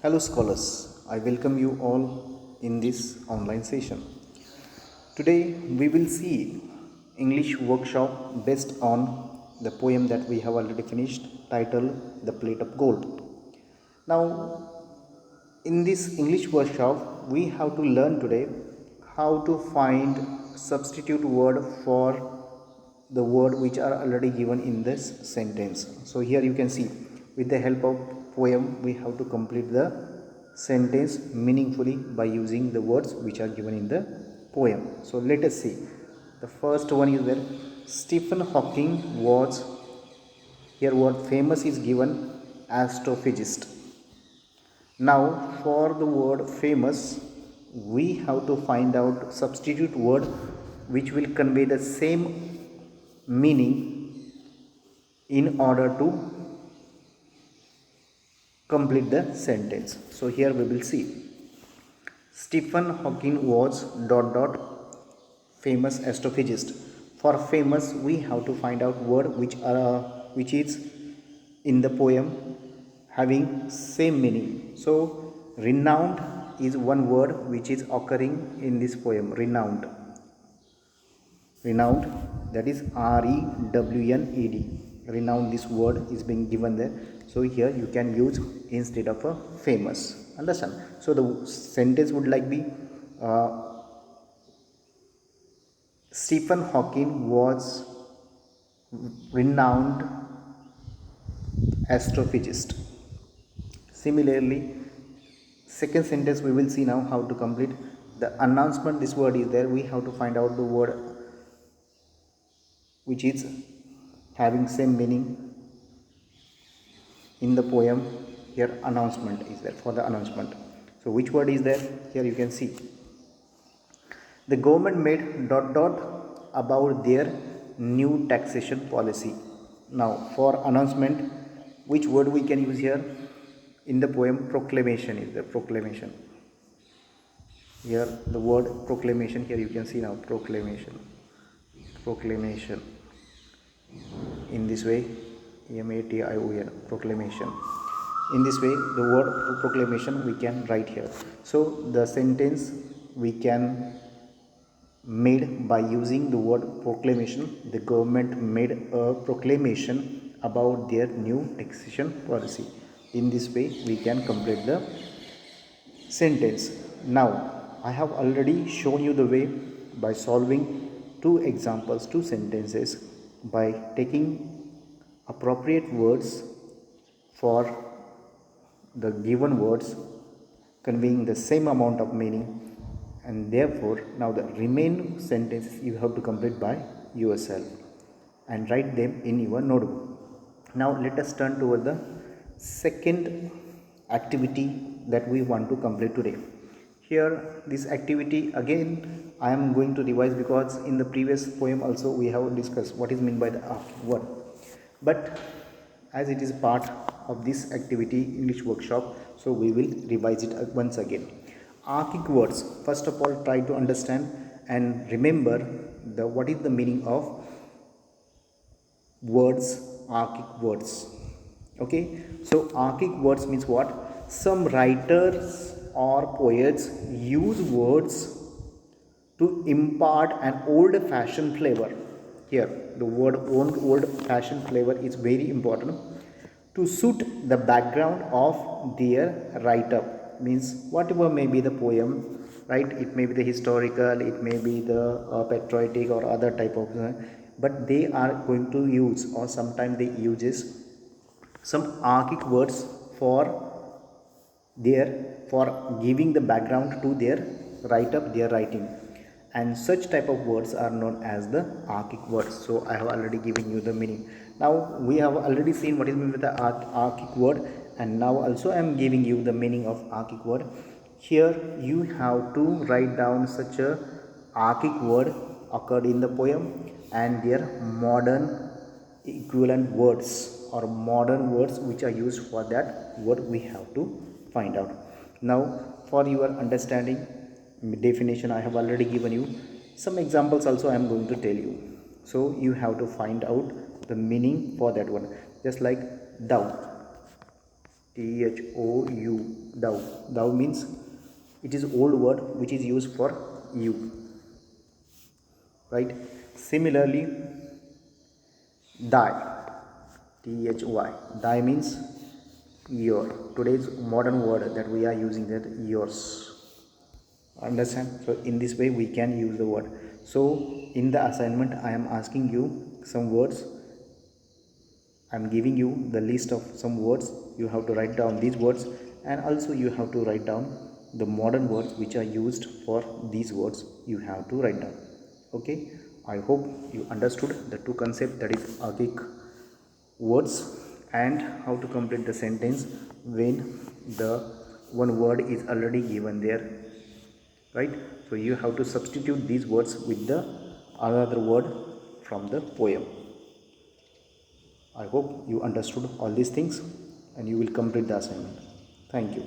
Hello, scholars. I welcome you all in this online session. Today, we will see English workshop based on the poem that we have already finished, titled The Plate of Gold. Now, in this English workshop, we have to learn today how to find substitute word for the word which are already given in this sentence. So here you can see, with the help of poem, we have to complete the sentence meaningfully by using the words which are given in the poem. So let us see. The first one is there. Stephen Hawking was, here word famous is given, astrophysicist. Now for the word famous, we have to find out substitute word which will convey the same meaning in order to complete the sentence. So here we will see. Stephen Hawking was famous astrophysicist. For famous, we have to find out word which is in the poem having same meaning. So renowned is one word which is occurring in this poem. Renowned, that is REWNED. Renowned, this word is being given there. So here you can use instead of a famous. Understand? So the sentence would like be Stephen Hawking was renowned astrophysicist. Similarly, second sentence we will see now how to complete the announcement. This word is there. We have to find out the word which is having same meaning in the poem. Here announcement is there for the announcement. So which word is there? Here you can see. The government made about their new taxation policy. Now for announcement, which word we can use here? In the poem, proclamation is the proclamation. Here the word proclamation, here you can see now proclamation. In this way, EMATION, proclamation. In this way, the word proclamation we can write here. So the sentence we can made by using the word proclamation. The government made a proclamation about their new taxation policy. In this way, we can complete the sentence. Now, I have already shown you the way by solving two examples, two sentences, by taking appropriate words for the given words conveying the same amount of meaning, and therefore now the remaining sentences you have to complete by yourself and write them in your notebook. Now let us turn toward the second activity that we want to complete today. Here this activity again I am going to revise, because in the previous poem also we have discussed what is meant by the word, but as it is part of this activity English workshop, so we will revise it once again. Archaic words, first of all try to understand and remember the what is the meaning of words, archaic words. Okay, so archaic words means what? Some writers or poets use words to impart an old fashioned flavor. Here the word old fashioned flavor is very important, to suit the background of their write up. Means whatever may be the poem, right? It may be the historical, it may be the patriotic or other type of but they are going to use, or sometimes they uses some archaic words for giving the background to their write up, their writing, and such type of words are known as the archaic words. So I have already given you the meaning. Now we have already seen what is meant with the archaic word, and now also I am giving you the meaning of archaic word. Here you have to write down such a archaic word occurred in the poem and their modern equivalent words or modern words which are used for that word we have to find out. Now for your understanding, definition I have already given you. Some examples also I am going to tell you. So you have to find out the meaning for that one. Just like doubt. Thou. Thou. Thou means it is old word which is used for you, right? Similarly, thy. Thy. Thy means your. Today's modern word that we are using, that yours. Understand? So in this way we can use the word. So in the assignment I am asking you some words. I am giving you the list of some words. You have to write down these words, and also you have to write down the modern words which are used for these words. You have to write down. Okay, I hope you understood the two concepts, that is archaic words and how to complete the sentence when the one word is already given there, right? So you have to substitute these words with the another word from the poem. I hope you understood all these things and you will complete the assignment. Thank you.